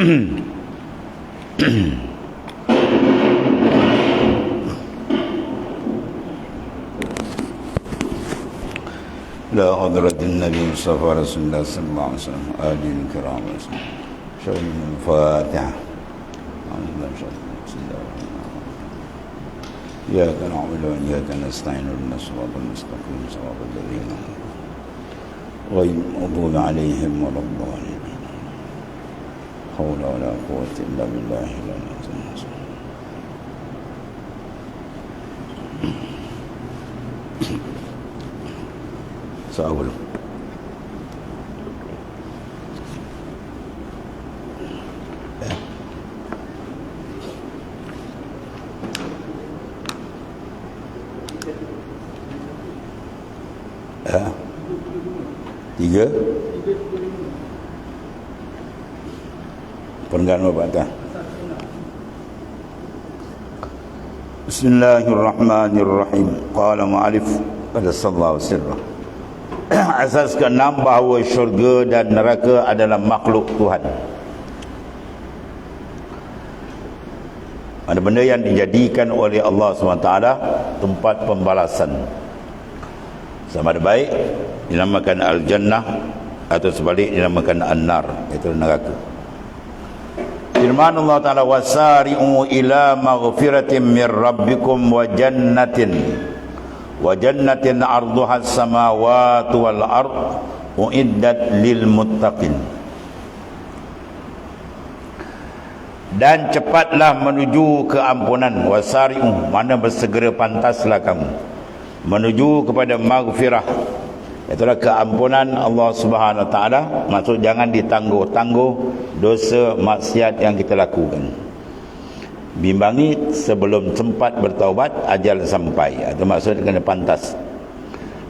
لا حضرة النبي مصطفى رسول الله صلى الله عليه وسلم آله الكرام شهر الفاتحة إياك نعبد وإياك نستعين اهدنا الصراط المستقيم صراط الذين غير المغضوب عليهم ولا الضالين حول ولا قوة إلا بالله العلي العظيم. Soal tiga perenggan apa? Bismillahirrahmanirrahim. Qala mu'alif qaddasallahu sirrah. Asas ke-6 bahawa syurga dan neraka adalah makhluk Tuhan. Ada benda yang dijadikan oleh Allah SWT tempat pembalasan. Sama ada baik dinamakan al-jannah atau sebalik dinamakan an-nar, iaitu neraka. Firman Allah Ta'ala, wasari'u ila maghfiratin min rabbikum wa jannatin arduha as-samawati wal ard uiddat lil muttaqin. Dan cepatlah menuju keampunan. Wasari'u, mana bersegera pantaslah kamu menuju kepada maghfirah, itulah keampunan Allah Subhanahu Wa Taala. Maksud jangan ditangguh-tangguh dosa maksiat yang kita lakukan. Bimbangi sebelum sempat bertaubat, ajal sampai. Itu maksud kena pantas.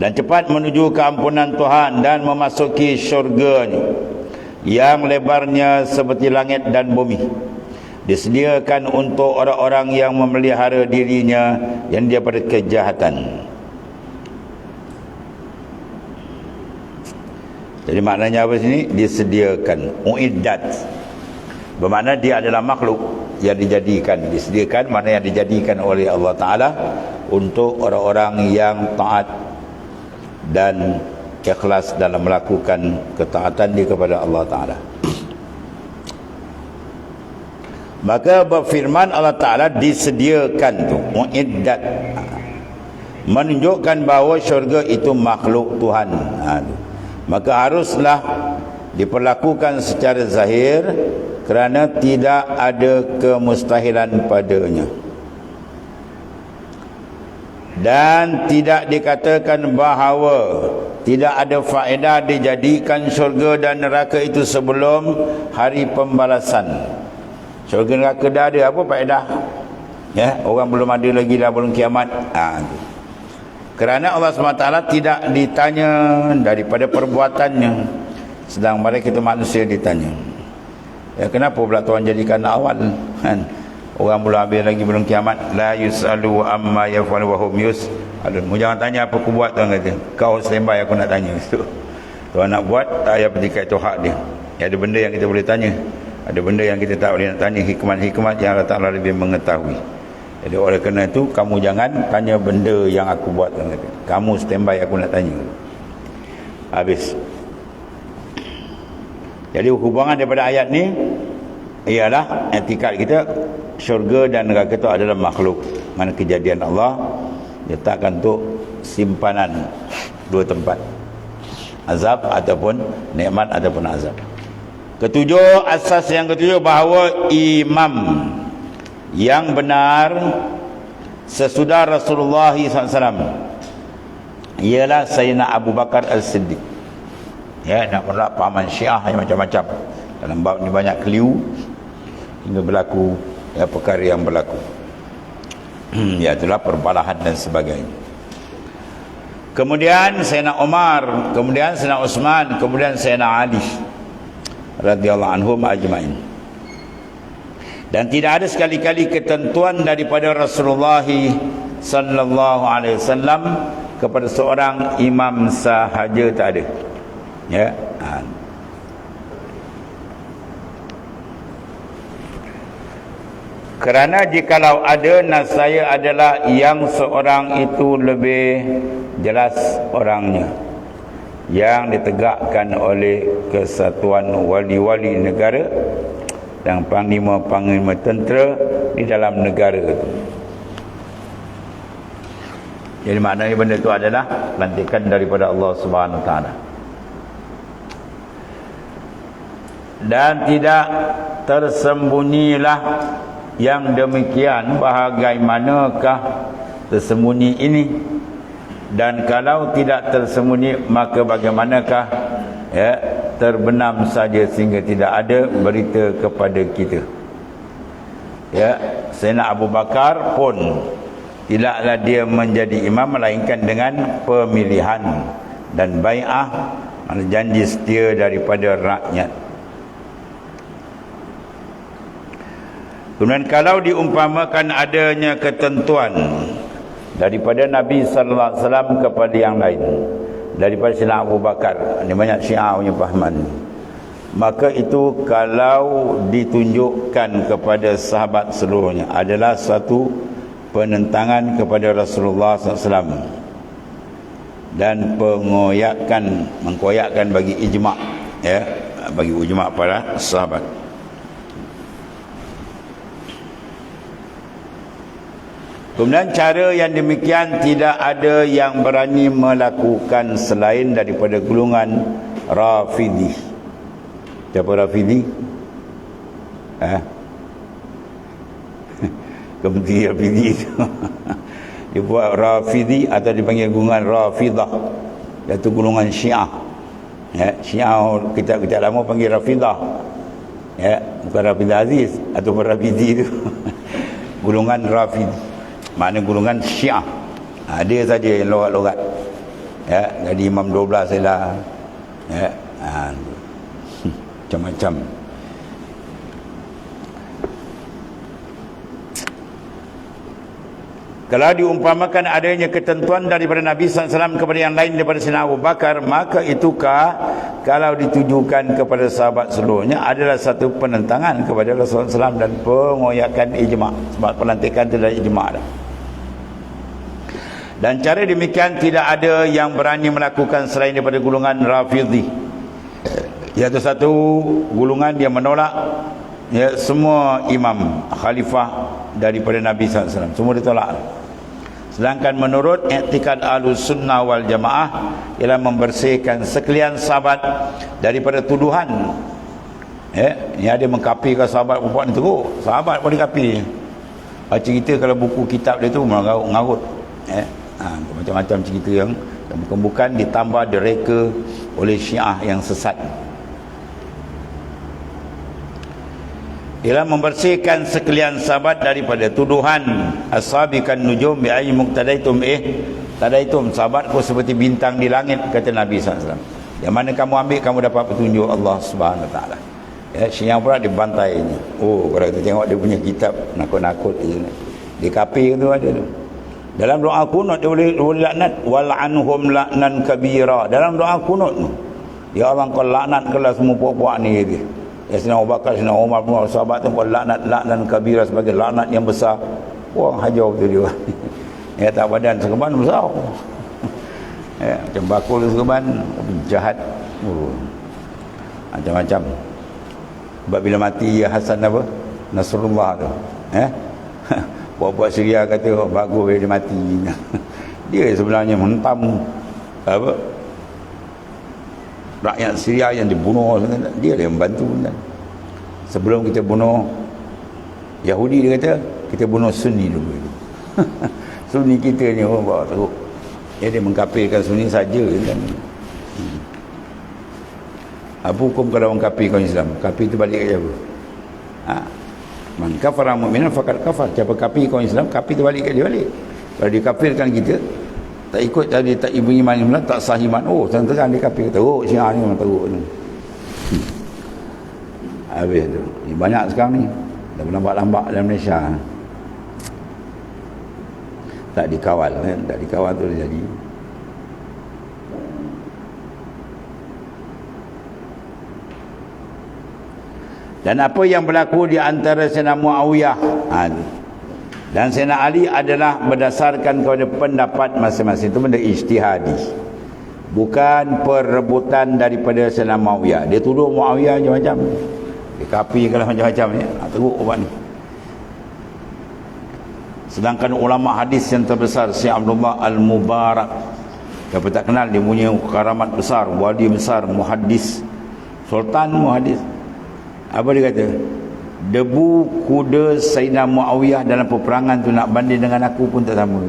Dan cepat menuju keampunan Tuhan dan memasuki syurga-Nya yang lebarnya seperti langit dan bumi. Disediakan untuk orang-orang yang memelihara dirinya yang daripada kejahatan. Jadi maknanya apa sini? Disediakan, uiddat. Bermakna dia adalah makhluk yang dijadikan, disediakan, mana yang dijadikan oleh Allah Ta'ala untuk orang-orang yang taat dan ikhlas dalam melakukan ketaatan dia kepada Allah Ta'ala. Maka berfirman Allah Ta'ala disediakan tu, mu'iddat, menunjukkan bahawa syurga itu makhluk Tuhan. Maka haruslah diperlakukan secara zahir, kerana tidak ada kemustahilan padanya. Dan tidak dikatakan bahawa tidak ada faedah dijadikan syurga dan neraka itu sebelum hari pembalasan. Syurga neraka dah ada, apa faedah? Ya, orang belum ada lagi, dah belum kiamat. Kerana Allah SWT tidak ditanya daripada perbuatannya, sedang mereka itu manusia ditanya. Ya, kenapa pula Tuhan jadikan awal? Kan? Orang belum habis lagi, belum kiamat. La yus'alu amma yaf'alu wa hum yus'alun. Jangan tanya apa aku buat, Tuhan kata. Kau standby, aku nak tanya. Tuhan nak buat, tak payah petikai, itu hak dia. Ya, ada benda yang kita boleh tanya, ada benda yang kita tak boleh nak tanya. Hikmat-hikmat yang Allah Ta'ala lebih mengetahui. Jadi oleh kerana itu, kamu jangan tanya benda yang aku buat, Tuhan kata. Kamu standby, aku nak tanya. Habis. Jadi hubungan daripada ayat ni ialah etikad kita, syurga dan neraka itu adalah makhluk. Mana kejadian Allah letakkan untuk simpanan dua tempat, azab ataupun nikmat ataupun azab. Ketujuh, asas yang ketujuh bahawa imam yang benar sesudah Rasulullah SAW ialah Sayyidina Abu Bakar As-Siddiq. Ya, nak menerap pahaman Syiah yang macam-macam. Dalam bab ni banyak keliru hingga berlaku ya, perkara yang berlaku. Ya, itulah perbalahan dan sebagainya. Kemudian Sayyidina Umar, kemudian Sayyidina Utsman, kemudian Sayyidina Ali radhiyallahu anhum ajma'in. Dan tidak ada sekali-kali ketentuan daripada Rasulullah sallallahu alaihi wasallam kepada seorang imam sahaja, tak ada. Ya. Kerana jikalau ada, nascaya adalah yang seorang itu lebih jelas orangnya, yang ditegakkan oleh kesatuan wali-wali negara dan panglima-panglima tentera di dalam negara itu. Jadi maknanya benda itu adalah lantikan daripada Allah Subhanahu Wa Taala. Dan tidak tersembunyilah yang demikian, bagaimanakah tersembunyi ini? Dan kalau tidak tersembunyi, maka bagaimanakah terbenam saja sehingga tidak ada berita kepada kita. Sayyidina Abu Bakar pun tidaklah dia menjadi imam melainkan dengan pemilihan dan bai'ah, janji setia daripada rakyat. Kemudian kalau diumpamakan adanya ketentuan daripada Nabi sallallahu alaihi wasallam kepada yang lain, daripada Sayyidina Abu Bakar, ini banyak Syiah punya fahaman, maka itu kalau ditunjukkan kepada sahabat seluruhnya adalah satu penentangan kepada Rasulullah SAW dan mengkoyakkan bagi ijma', bagi ijma' para sahabat. Kemudian cara yang demikian tidak ada yang berani melakukan selain daripada golongan Rafidhi. Siapa Rafidhi? Kementerian Rafidhi itu. Dia buat Rafidhi atau dipanggil golongan Rafidah, iaitu golongan Syiah. Syiah kitab-kitab lama panggil Rafidah. Bukan Rafidah Aziz atau Rafidhi itu. Golongan Rafidhi, makna golongan Syiah. Dia saja yang lorat-lorat. Jadi Imam 12 lah. Macam-macam. Kalau diumpamakan adanya ketentuan daripada Nabi SAW kepada yang lain daripada Sayyidina Abu Bakar, maka itukah kalau ditujukan kepada sahabat seluruhnya adalah satu penentangan kepada Rasulullah SAW dan pengoyakan ijma'. Sebab pelantikan itu adalah ijma'. Dan cara demikian tidak ada yang berani melakukan selain daripada golongan Rafidhi, iaitu satu golongan yang menolak semua imam khalifah daripada Nabi SAW. Semua ditolak. Sedangkan menurut i'tikad Ahlus Sunnah wal Jamaah ialah membersihkan sekalian sahabat daripada tuduhan. Ini ada mengkafirkan sahabat perempuan itu. Sahabat pun dikafir. Baca cerita kalau buku kitab dia tu mengarut. Macam-macam cerita yang bukan ditambah direka oleh Syiah yang sesat. Ialah membersihkan sekalian sahabat daripada tuduhan ashabikan nujum bi ayyi muqtadaitum tadaitum. Sahabatku seperti bintang di langit, kata Nabi SAW. Yang mana kamu ambil, kamu dapat petunjuk Allah Subhanahu Wa Taala. Syiah pula dibantai ini. Kalau kita tengok dia punya kitab nakut-nakut dia kafir tu ada tu. Dalam doa kunut dia boleh laknat wal'anhum la'nan kabira. Dalam doa kunut tu, ya Allah kau laknatkanlah semua puak-puak ni dia. Sayyidina Abu Bakar, Sayyidina Umar pun sahabat tu laknat kabira sebagai laknat yang besar. Wah, hajar betul dia. Tak badan serban besar. Macam bakul serban jahat. Macam-macam. Sebab bila mati Hasan apa? Nasrullah tu. Buat-buat Syria kata bagus bila dia mati. Dia sebenarnya menghentam rakyat Syria yang dibunuh, dia yang membantu. Sebelum kita bunuh Yahudi, dia kata kita bunuh Sunni dulu. Sunni kita ni bawa teruk. Dia mengkafirkan Sunni saja kan. Apa hukum kalau orang kafirkan Islam? Kafir tu balik kat siapa? Man kafara mu'minan faqad kafar. Siapa kafir kaum Islam, kafir tu balik kat dia balik. Kalau dikafirkan kita, tak ikut tadi, tak ibu iman pula, tak sah iman. Terang-terang dia kafir. Teruk Syiah ni memang teruk ni. Habis tu. Banyak sekarang ni. Dah lambat-lambat dalam Malaysia. Tak dikawal kan. Tak dikawal tu dia jadi. Dan apa yang berlaku di antara Sayyidina Muawiyah Dan Sayyidina Ali adalah berdasarkan kepada pendapat masing-masing. Itu benda ijtihadi, bukan perebutan daripada Sayyidina Muawiyah. Dia tuduh Muawiyah macam-macam, dia kapi kalau macam-macam ni. Teruk ubat ni. Sedangkan ulama hadis yang terbesar Syekh Abdullah Al-Mubarak, siapa tak kenal, dia punya karamat besar, wali besar, muhaddis, sultan muhaddis. Apa dia kata? Debu kuda Sayyidina Muawiyah dalam peperangan tu nak banding dengan aku pun tak sama.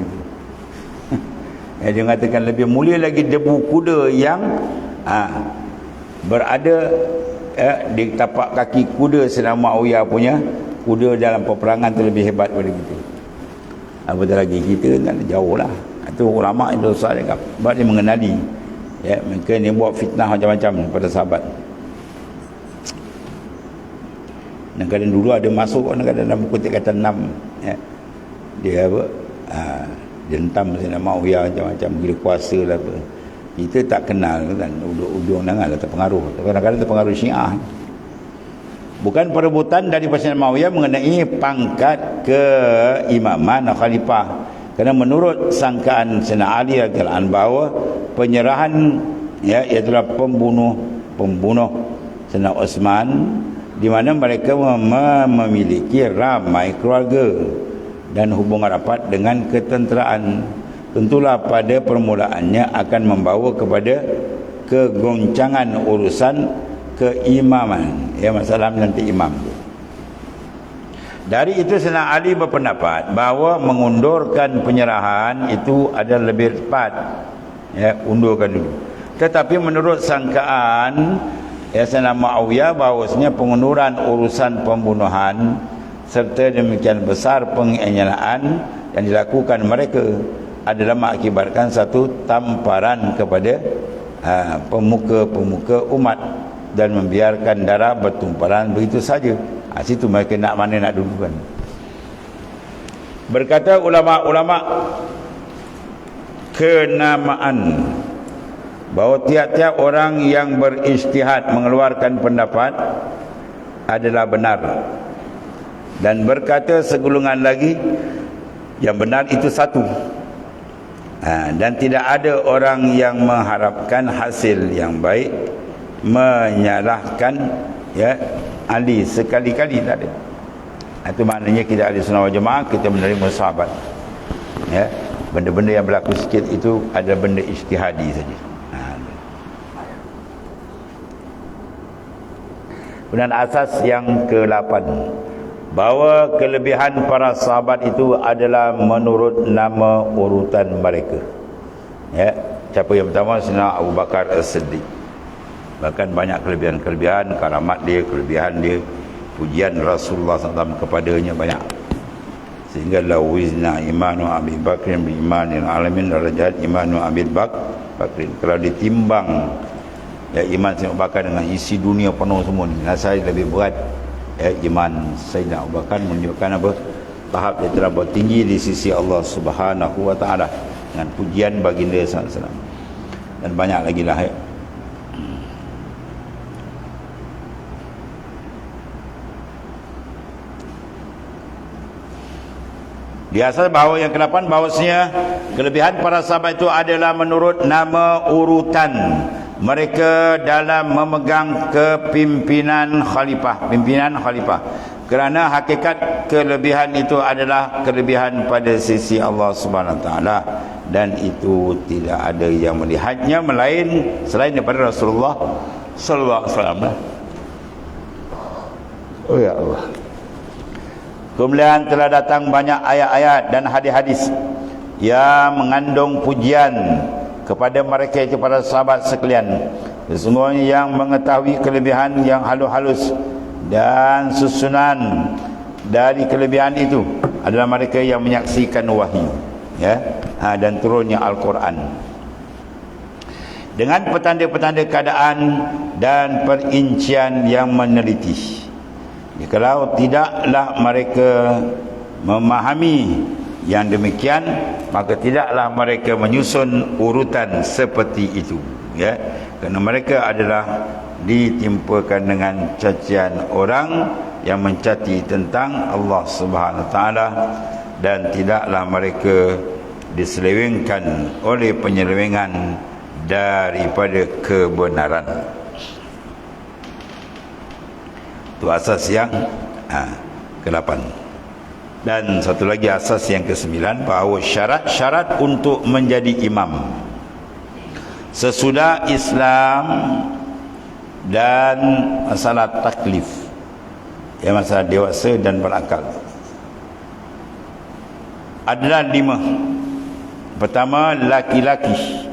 Dia mengatakan lebih mulia lagi debu kuda yang berada di tapak kaki kuda Sayyidina Muawiyah punya kuda dalam peperangan tu lebih hebat daripada kita. Apatah lagi kita kan jauh lah. Itu ulama itu besar cakap, sebab dia mengenali, mereka ni buat fitnah macam-macam pada sahabat. Kadang-kadang dulu ada masuk, kadang-kadang dalam kutip kata 6, dia apa, dia hentam Sayyidina Muawiyah macam-macam, gila kuasa lah apa. Kita tak kenal kan, ujung-ujung janganlah terpengaruh. Kadang-kadang terpengaruh Syiah. Bukan perebutan dari Sayyidina Muawiyah mengenai pangkat keimaman khalifah. Kerana menurut sangkaan Sayyidina Ali radhiyallahu anhu bahawa penyerahan ialah pembunuh Sayyidina Uthman, di mana mereka memiliki ramai keluarga dan hubungan rapat dengan ketenteraan. Tentulah pada permulaannya akan membawa kepada kegoncangan urusan keimaman, masalah nanti imam tu. Dari itu Sayyidina Ali berpendapat bahawa mengundurkan penyerahan itu adalah lebih tepat, undurkan dulu. Tetapi menurut sangkaan Sayyidina Muawiyah bahawasanya pengunduran urusan pembunuhan serta demikian besar penganiayaan yang dilakukan mereka adalah mengakibatkan satu tamparan kepada pemuka-pemuka umat dan membiarkan darah bertumpahan begitu saja. Situ mereka nak mana nak dulukan. Berkata ulama-ulama kenamaan bahawa tiap-tiap orang yang berijtihad mengeluarkan pendapat adalah benar, dan berkata segulungan lagi yang benar itu satu, dan tidak ada orang yang mengharapkan hasil yang baik menyalahkan Ali sekali-kali, tak ada. Itu maknanya kita ahli sunnah wal jamaah, kita menerima sahabat. Benda-benda yang berlaku sikit itu adalah benda ijtihadi saja. Kemudian asas yang ke-8, bahawa kelebihan para sahabat itu adalah menurut nama urutan mereka. Siapa yang pertama? Sayyidina Abu Bakar As-Siddiq. Bahkan banyak kelebihan-kelebihan, karamat dia, kelebihan dia, pujian Rasulullah SAW kepadanya banyak. Sehingga lawizna imanu Abi Bakrin bi imanin alamin darajat imanu Abi Bakrin. Kalau ditimbang iman Sayyidina Abu Bakar dengan isi dunia penuh semua ni, saya lebih berat iman Sayyidina Abu Bakar, menunjukkan apa? Tahap dia telah bertinggi di sisi Allah Subhanahu wa taala dengan pujian baginda sallallahu alaihi wasallam. Dan banyak lagi lah. Di asal bahawa yang ke-8, bahawasanya kelebihan para sahabat itu adalah menurut nama urutan mereka dalam memegang kepimpinan khalifah, pimpinan khalifah. Kerana hakikat kelebihan itu adalah kelebihan pada sisi Allah Subhanahu wa taala, dan itu tidak ada yang melihatnya selain daripada Rasulullah sallallahu alaihi wasallam. Oh ya Allah. Kemudian telah datang banyak ayat-ayat dan hadis-hadis yang mengandung pujian kepada mereka itu para sahabat sekalian. Sesungguhnya yang mengetahui kelebihan yang halus-halus dan susunan dari kelebihan itu adalah mereka yang menyaksikan wahyu, dan turunnya Al-Quran dengan petanda-petanda keadaan dan perincian yang meneliti. Kalau tidaklah mereka memahami yang demikian, maka tidaklah mereka menyusun urutan seperti itu, kerana mereka adalah ditimpakan dengan cacian orang yang mencaci tentang Allah Subhanahu Wa Taala, dan tidaklah mereka diselewengkan oleh penyelewengan daripada kebenaran. Itu asas yang ke-8. Dan satu lagi asas yang ke-9, bahawa syarat-syarat untuk menjadi imam sesudah Islam dan masalah taklif, ya, masalah dewasa dan berakal, adalah 5. Pertama, laki-laki.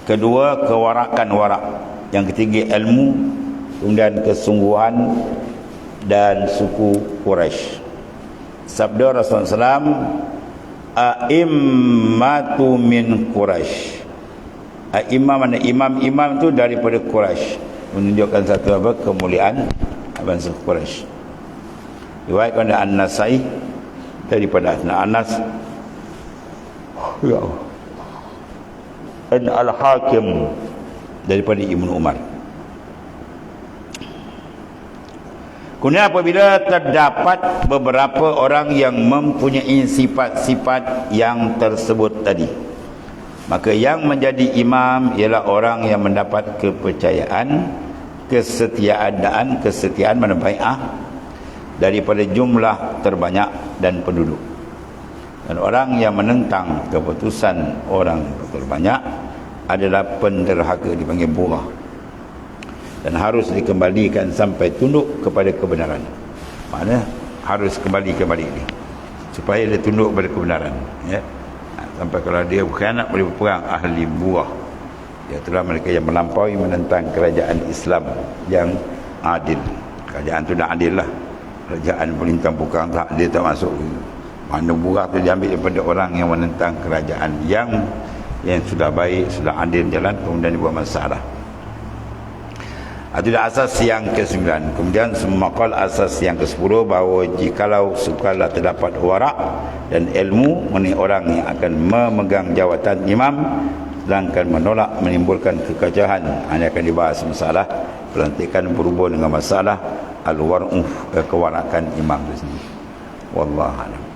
Kedua, kewarakan warak. Yang ketiga, ilmu. Kemudian kesungguhan dan suku Quraisy. Sabda Rasulullah SAW, a'immatu min Quraisy. Imam tu daripada Quraisy, menunjukkan satu apa, kemuliaan bangsa Quraisy. Riwayat oleh An-Nasai daripada Anas, ya, Al-Hakim daripada Ibnu Umar. Kemudian apabila terdapat beberapa orang yang mempunyai sifat-sifat yang tersebut tadi, maka yang menjadi imam ialah orang yang mendapat kepercayaan, kesetiaan mana bai'ah daripada jumlah terbanyak dan penduduk. Dan orang yang menentang keputusan orang terbanyak adalah penderhaka, dipanggil burah, dan harus dikembalikan sampai tunduk kepada kebenaran. Maknanya harus kembali ini supaya dia tunduk kepada kebenaran, ya. Sampai kalau dia berkhianat boleh berperang, ahli burah. Itulah mereka yang melampaui menentang kerajaan Islam yang adil. Kerajaan tu dah adil lah. Kerajaan pelintang bukan tak, dia tak masuk. Mana burah tu diambil daripada orang yang menentang kerajaan yang sudah baik, sudah adil jalan, kemudian dibuat masalah. Itu asas yang ke-9. Kemudian semakal asas yang ke-10, bahawa jikalau sekala terdapat warak dan ilmu mengenai orang yang akan memegang jawatan imam, sedangkan menolak menimbulkan kekacauan, hanya akan dibahas masalah pelantikan berhubung dengan masalah al-war'uf, kewarakan imam itu sendiri. Wallahu a'lam.